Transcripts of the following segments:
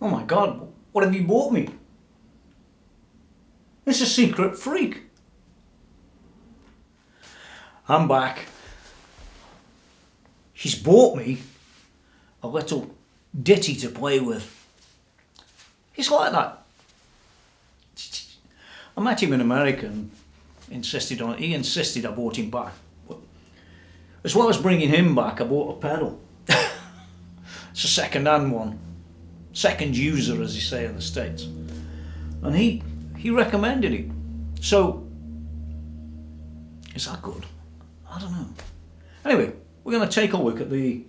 Oh my God, what have you bought me? It's a Secret Freq. I'm back. She's bought me a little ditty to play with. It's like that. I met him in America and he insisted I bought him back. But as well as bringing him back, I bought a pedal. It's a second-hand one. Second user, as they say in the States. And he recommended it. So, is that good? I don't know. Anyway, we're going to take a look at the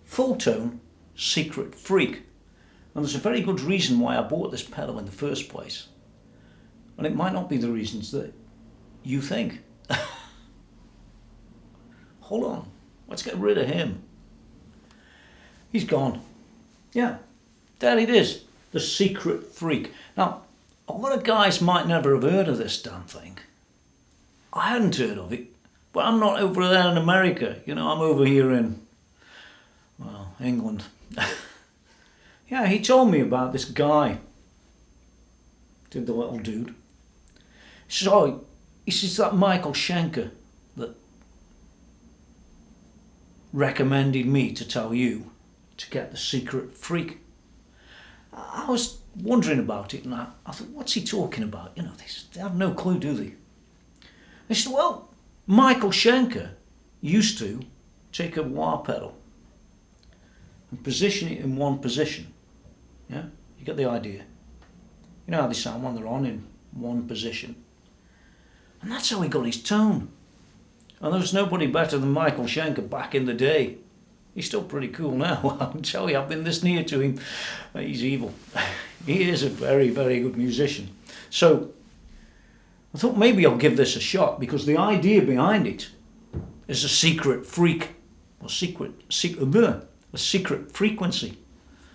Fulltone Secret Freq. And there's a very good reason why I bought this pedal in the first place. And it might not be the reasons that you think. Hold on, let's get rid of him. He's gone. Yeah, there it is, the Secret Freq. Now, a lot of guys might never have heard of this damn thing. I hadn't heard of it, but I'm not over there in America. You know, I'm over here in, well, England. Yeah, he told me about this guy. Did the little dude. So, he says that Michael Schenker that recommended me to tell you to get the Secret Freq. I was wondering about it and I thought, what's he talking about? You know, they have no clue, do they? They said, well, Michael Schenker used to take a wah pedal and position it in one position. Yeah, you get the idea. You know how they sound when they're on in one position. And that's how he got his tone. And there was nobody better than Michael Schenker back in the day. He's still pretty cool now. I can tell you, I've been this near to him. He's evil. He is a very, very good musician. So I thought maybe I'll give this a shot because the idea behind it is a secret freak, or a secret frequency.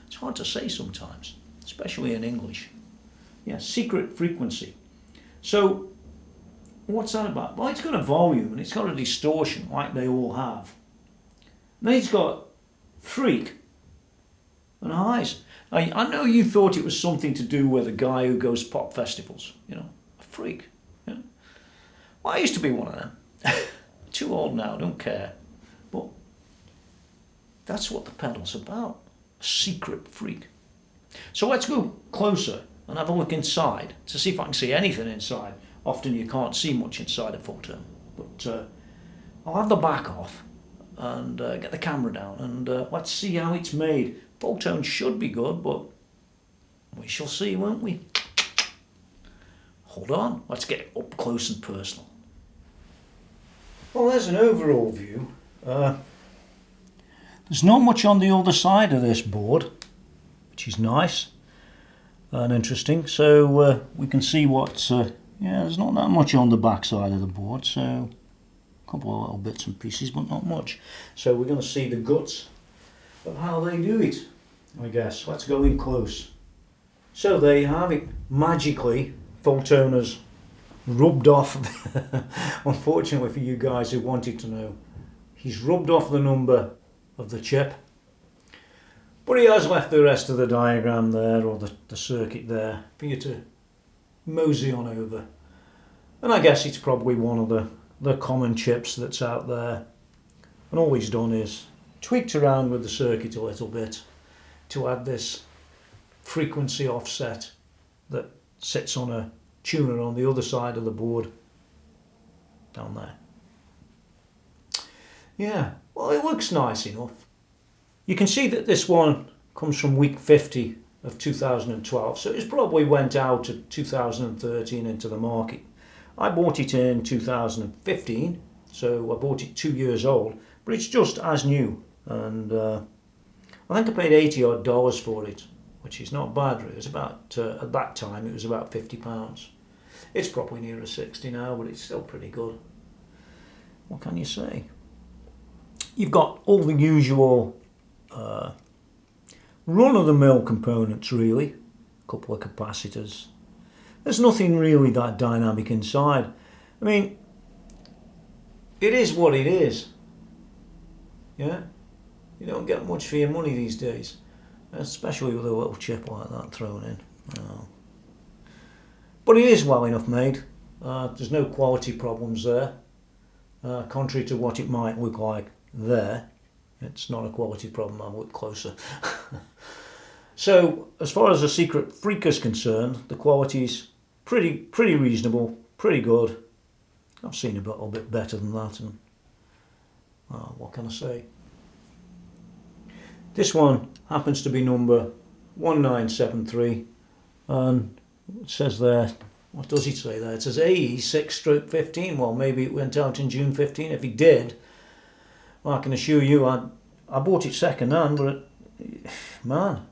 It's hard to say sometimes, especially in English. Yeah, secret frequency. So what's that about? Well, it's got a volume and it's got a distortion like they all have. Then it's got freak and highs. I know you thought it was something to do with a guy who goes pop festivals, you know, a freak. You know? Well, I used to be one of them. Too old now, don't care. But that's what the pedal's about, a secret freak. So let's go closer and have a look inside to see if I can see anything inside. Often you can't see much inside a Fulltone, but I'll have the back off and get the camera down and let's see how it's made. Fulltone should be good, but we shall see, won't we? Hold on, let's get up close and personal. Well, there's an overall view. There's not much on the other side of this board, which is nice and interesting. So we can see what's, yeah, there's not that much on the back side of the board, so a couple of little bits and pieces, but not much. So we're going to see the guts of how they do it, I guess. Let's go in close. So there you have it. Magically, Fulltone has rubbed off, unfortunately for you guys who wanted to know, he's rubbed off the number of the chip, but he has left the rest of the diagram there, or the circuit there, for you to mosey on over. And I guess it's probably one of the common chips that's out there. And all he's done is tweaked around with the circuit a little bit to add this frequency offset that sits on a tuner on the other side of the board down there. Yeah, well, it looks nice enough. You can see that this one comes from week 50 of 2012, so it's probably went out of 2013 into the market. I bought it in 2015, so I bought it 2 years old, but it's just as new, and I think I paid $80 odd for it, which is not bad. It was about, at that time, it was about £50. It's probably nearer 60 now, but it's still pretty good. What can you say? You've got all the usual run-of-the-mill components, really. A couple of capacitors. There's nothing really that dynamic inside. I mean, it is what it is. Yeah? You don't get much for your money these days. especially with a little chip like that thrown in. Oh. But it is well enough made. There's no quality problems there. Contrary to what it might look like there, it's not a quality problem. I'll look closer. So, as far as the Secret Freq is concerned, the quality's pretty reasonable, pretty good. I've seen a little bit better than that, and what can I say? This one happens to be number 1973, and it says there, what does it say there? It says AE 6/15. Well, maybe it went out in June 15. If it did, well, I can assure you I bought it second hand, but man,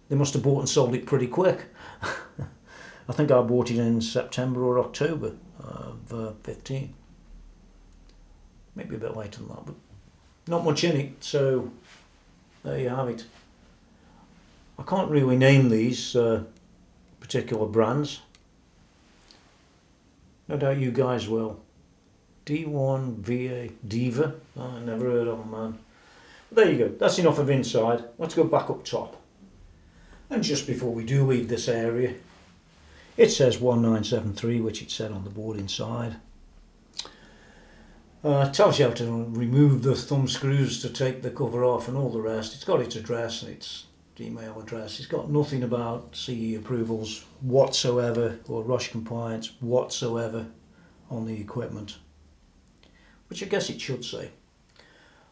they must have bought and sold it pretty quick. I think I bought it in September or October of 15. Maybe a bit later than that, but not much in it, so there you have it. I can't really name these particular brands. No doubt you guys will. D1 VA Diva. I never heard of them, man. But there you go. That's enough of inside. Let's go back up top. And just before we do leave this area, it says 1973, which it said on the board inside. Tells you how to remove the thumb screws to take the cover off and all the rest. It's got its address and its email address. It's got nothing about CE approvals whatsoever or rush compliance whatsoever on the equipment, which I guess it should say.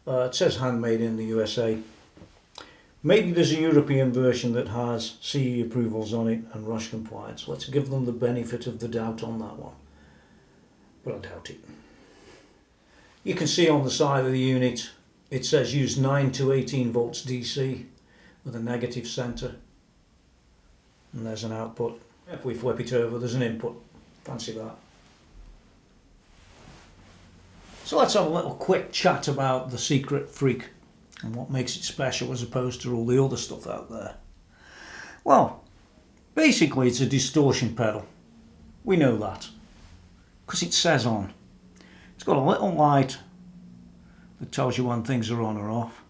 It says handmade in the USA. Maybe there's a European version that has CE approvals on it and rush compliance. Let's give them the benefit of the doubt on that one, but I doubt it. You can see on the side of the unit it says use 9 to 18 volts DC with a negative centre, and there's an output. If we flip it over, there's an input. Fancy that. So let's have a little quick chat about the Secret Freq and what makes it special as opposed to all the other stuff out there. Well, basically it's a distortion pedal. We know that because it says on. It's got a little light that tells you when things are on or off.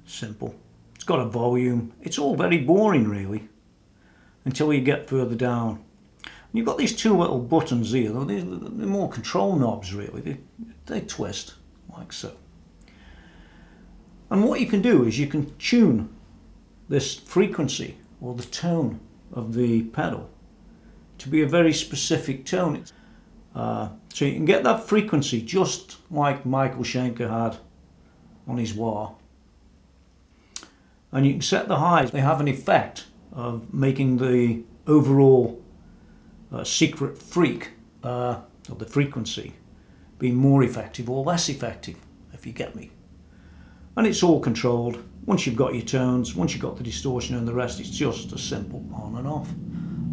Simple. It's got a volume. It's all very boring really until you get further down. And you've got these two little buttons here. They're more control knobs really. They twist like so. And what you can do is you can tune this frequency or the tone of the pedal to be a very specific tone. So you can get that frequency just like Michael Schenker had on his wah. And you can set the highs. They have an effect of making the overall Secret Freq, or the frequency, be more effective or less effective, if you get me. And it's all controlled. Once you've got your tones, once you've got the distortion and the rest, it's just a simple on and off.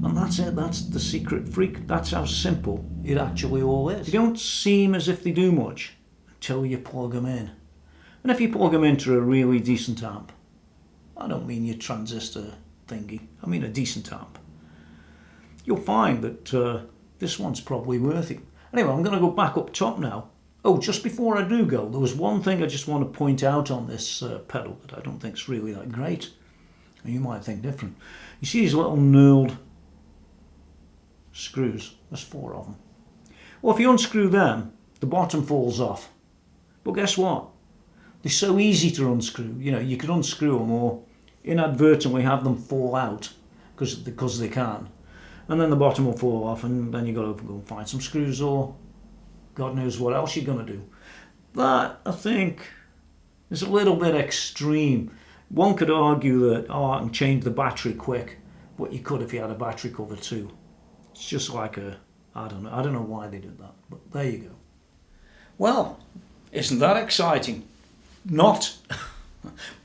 And that's it, that's the Secret Freq. That's how simple it actually all is. They don't seem as if they do much until you plug them in. And if you plug them into a really decent amp, I don't mean your transistor thingy, I mean a decent amp, you'll find that this one's probably worth it. Anyway, I'm going to go back up top now. Oh, just before I do go, there was one thing I just want to point out on this pedal that I don't think is really that great. And you might think different. You see these little knurled screws? There's 4 of them. Well, if you unscrew them, the bottom falls off. But guess what? They're so easy to unscrew. You know, you can unscrew them or inadvertently have them fall out because they can. And then the bottom will fall off, and then you've got to go and find some screws or God knows what else you're going to do. That, I think, is a little bit extreme. One could argue that, oh, I can change the battery quick, but you could if you had a battery cover too. It's just like I don't know why they did that, but there you go. Well, isn't that exciting? Not.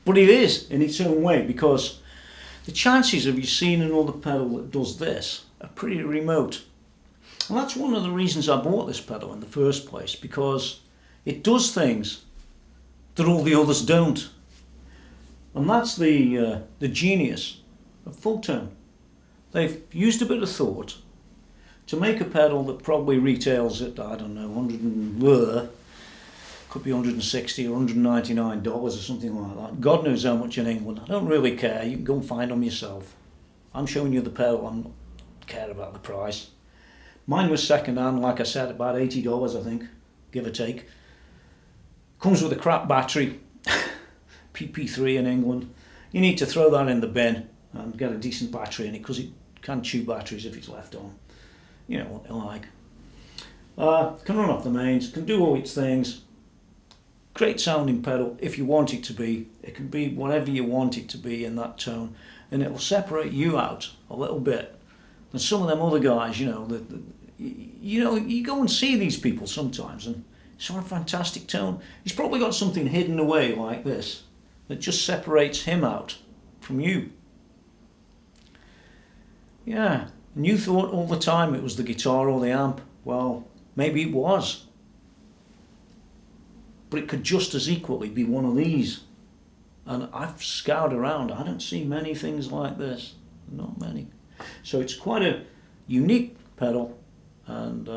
But it is in its own way, because the chances of you seeing another pedal that does this are pretty remote. And that's one of the reasons I bought this pedal in the first place, because it does things that all the others don't. And that's the genius of Fulltone. They've used a bit of thought to make a pedal that probably retails at, I don't know, Could be $160 or $199 or something like that. God knows how much in England. I don't really care. You can go and find them yourself. I'm showing you the pedal. I don't care about the price. Mine was second hand, like I said, about $80, I think, give or take. Comes with a crap battery, PP3 in England. You need to throw that in the bin and get a decent battery in it, because it can chew batteries if it's left on. You know what they're like. Can run off the mains, can do all its things. Great sounding pedal if you want it to be. It can be whatever you want it to be in that tone, and it'll separate you out a little bit. And some of them other guys, you know, you go and see these people sometimes, and it's on a fantastic tone. He's probably got something hidden away like this that just separates him out from you. Yeah, and you thought all the time it was the guitar or the amp. Well, maybe it was. But it could just as equally be one of these. And I've scoured around, I don't see many things like this. Not many. So it's quite a unique pedal, and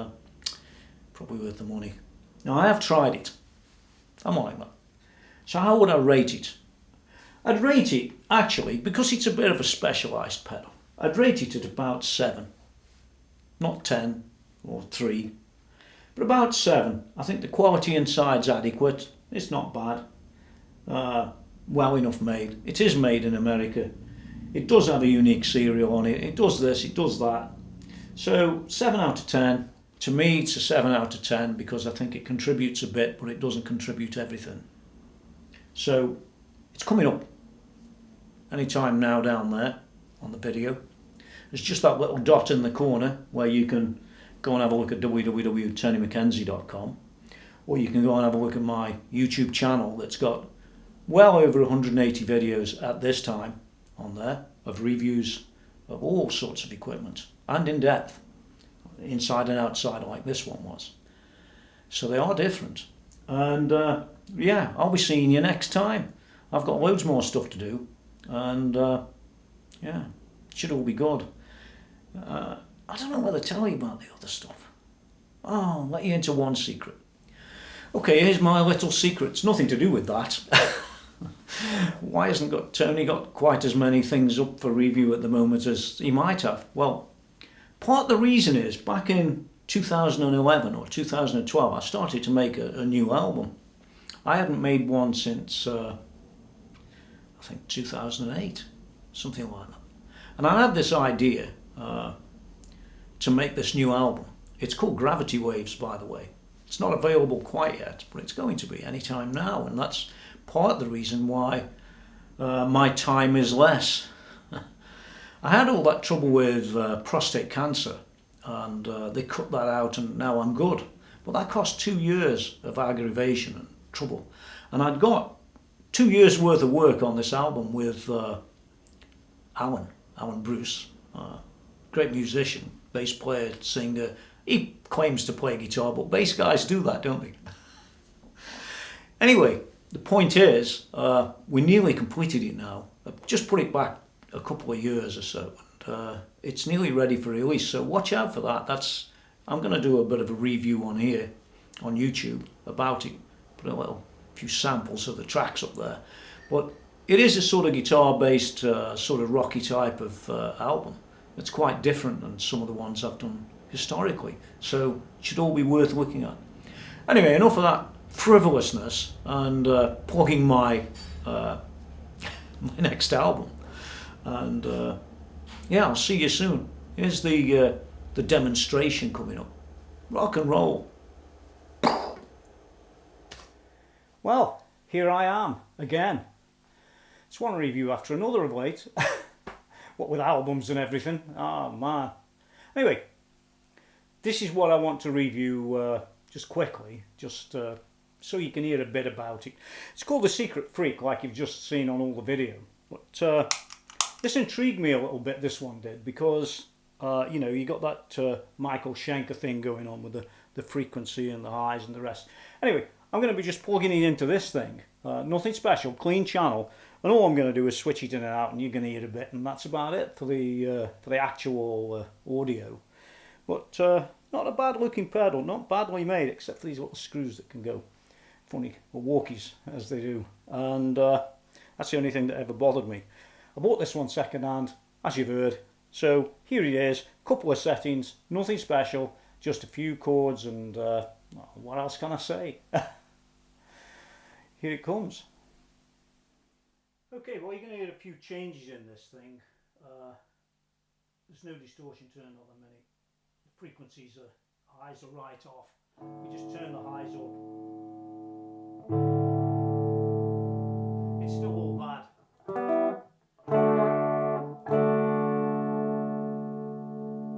probably worth the money. Now, I have tried it. I'm like that. So how would I rate it? I'd rate it, actually, because it's a bit of a specialised pedal, I'd rate it at about 7. Not 10 or 3. But about 7. I think the quality inside's adequate. It's not bad. Well enough made. It is made in America. It does have a unique serial on it. It does this, it does that. So 7 out of 10. To me, it's a 7 out of 10 because I think it contributes a bit, but it doesn't contribute everything. So it's coming up anytime now down there on the video. There's just that little dot in the corner where you can go and have a look at www.TonyMckenzie.com, or you can go and have a look at my YouTube channel that's got well over 180 videos at this time on there of reviews of all sorts of equipment, and in depth, inside and outside, like this one was. So they are different. And yeah, I'll be seeing you next time. I've got loads more stuff to do, and yeah, it should all be good. I don't know whether to tell you about the other stuff. Oh, I'll let you into one secret. Okay, here's my little secret. It's nothing to do with that. Why hasn't Tony got quite as many things up for review at the moment as he might have? Well, part of the reason is back in 2011 or 2012 I started to make a new album. I hadn't made one since I think 2008, something like that. And I had this idea to make this new album. It's called Gravity Waves, by the way. It's not available quite yet, but it's going to be anytime now, and that's part of the reason why my time is less. I had all that trouble with prostate cancer, and they cut that out, and now I'm good. But that cost 2 years of aggravation and trouble. And I'd got 2 years worth of work on this album with Alan Bruce, great musician, bass player, singer. He claims to play guitar, but bass guys do that, don't they? Anyway, the point is, we nearly completed it now. I've just put it back a couple of years or so, and it's nearly ready for release, so watch out for that. I'm going to do a bit of a review on here, on YouTube, about it. Put a few samples of the tracks up there. But it is a sort of guitar-based, sort of rocky type of album. It's quite different than some of the ones I've done historically, so it should all be worth looking at. Anyway, enough of that frivolousness, and plugging my my next album. And yeah, I'll see you soon. Here's the demonstration coming up. Rock and roll. Well, here I am again. It's one review after another of late. What with albums and everything. Oh man. Anyway, this is what I want to review just quickly, just so you can hear a bit about it. It's called The Secret Freq, like you've just seen on all the video. But this intrigued me a little bit, this one did, because you know, you got that Michael Schenker thing going on with the frequency and the highs and the rest. Anyway, I'm going to be just plugging it into this thing. Nothing special, clean channel. And all I'm going to do is switch it in and out, and you're going to hear a bit, and that's about it for the actual audio. But not a bad looking pedal, not badly made, except for these little screws that can go. funny, or walkies as they do, and that's the only thing that ever bothered me. I bought this one second hand, as you've heard, so here it is, couple of settings, nothing special, just a few chords, and what else can I say? Here it comes. Okay, well, you're going to hear a few changes in this thing. There's no distortion turned on the minute. The frequencies are, highs are right off. We just turn the highs up. It's still all bad.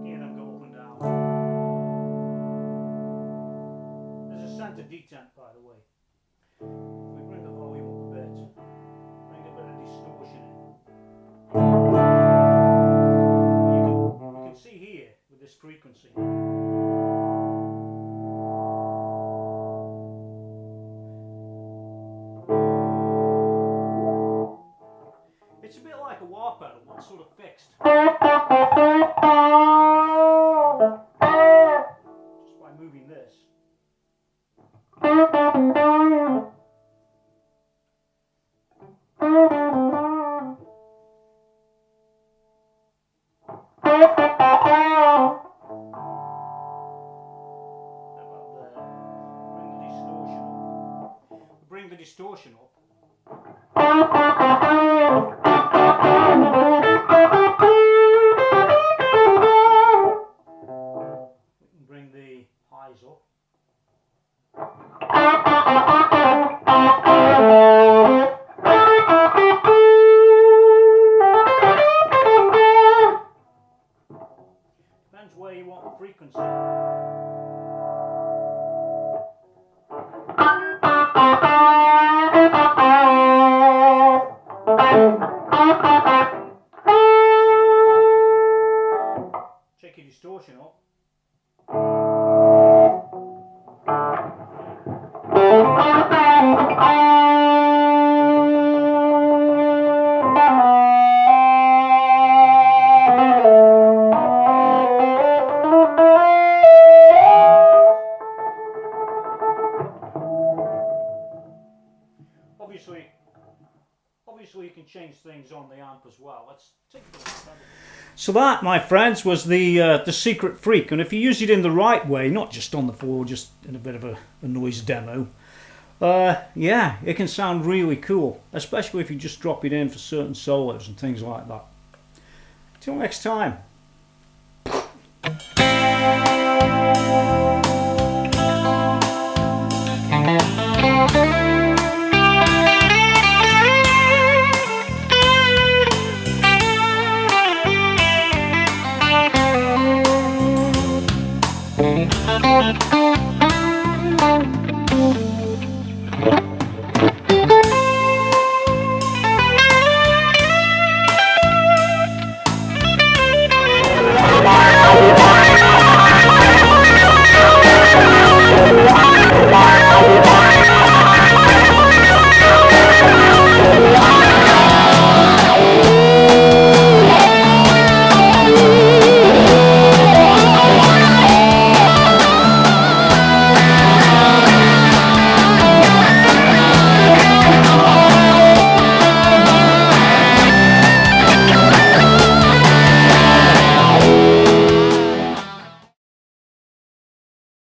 Hear them go up and down. There's a center detent, by the way. If we bring the volume up a bit, bring a bit of distortion in. You can see here with this frequency. It's a bit like a wah pedal, but sort of fixed. Just by moving this. Bring the distortion up. We can bring the highs up. Depends where you want the frequency. Check your distortion up. Obviously you can change things on the amp as well. Let's take a look at that. So that, my friends, was the Secret Freq, and if you use it in the right way, not just on the floor, just in a bit of a noise demo, yeah, it can sound really cool, especially if you just drop it in for certain solos and things like that. Till next time.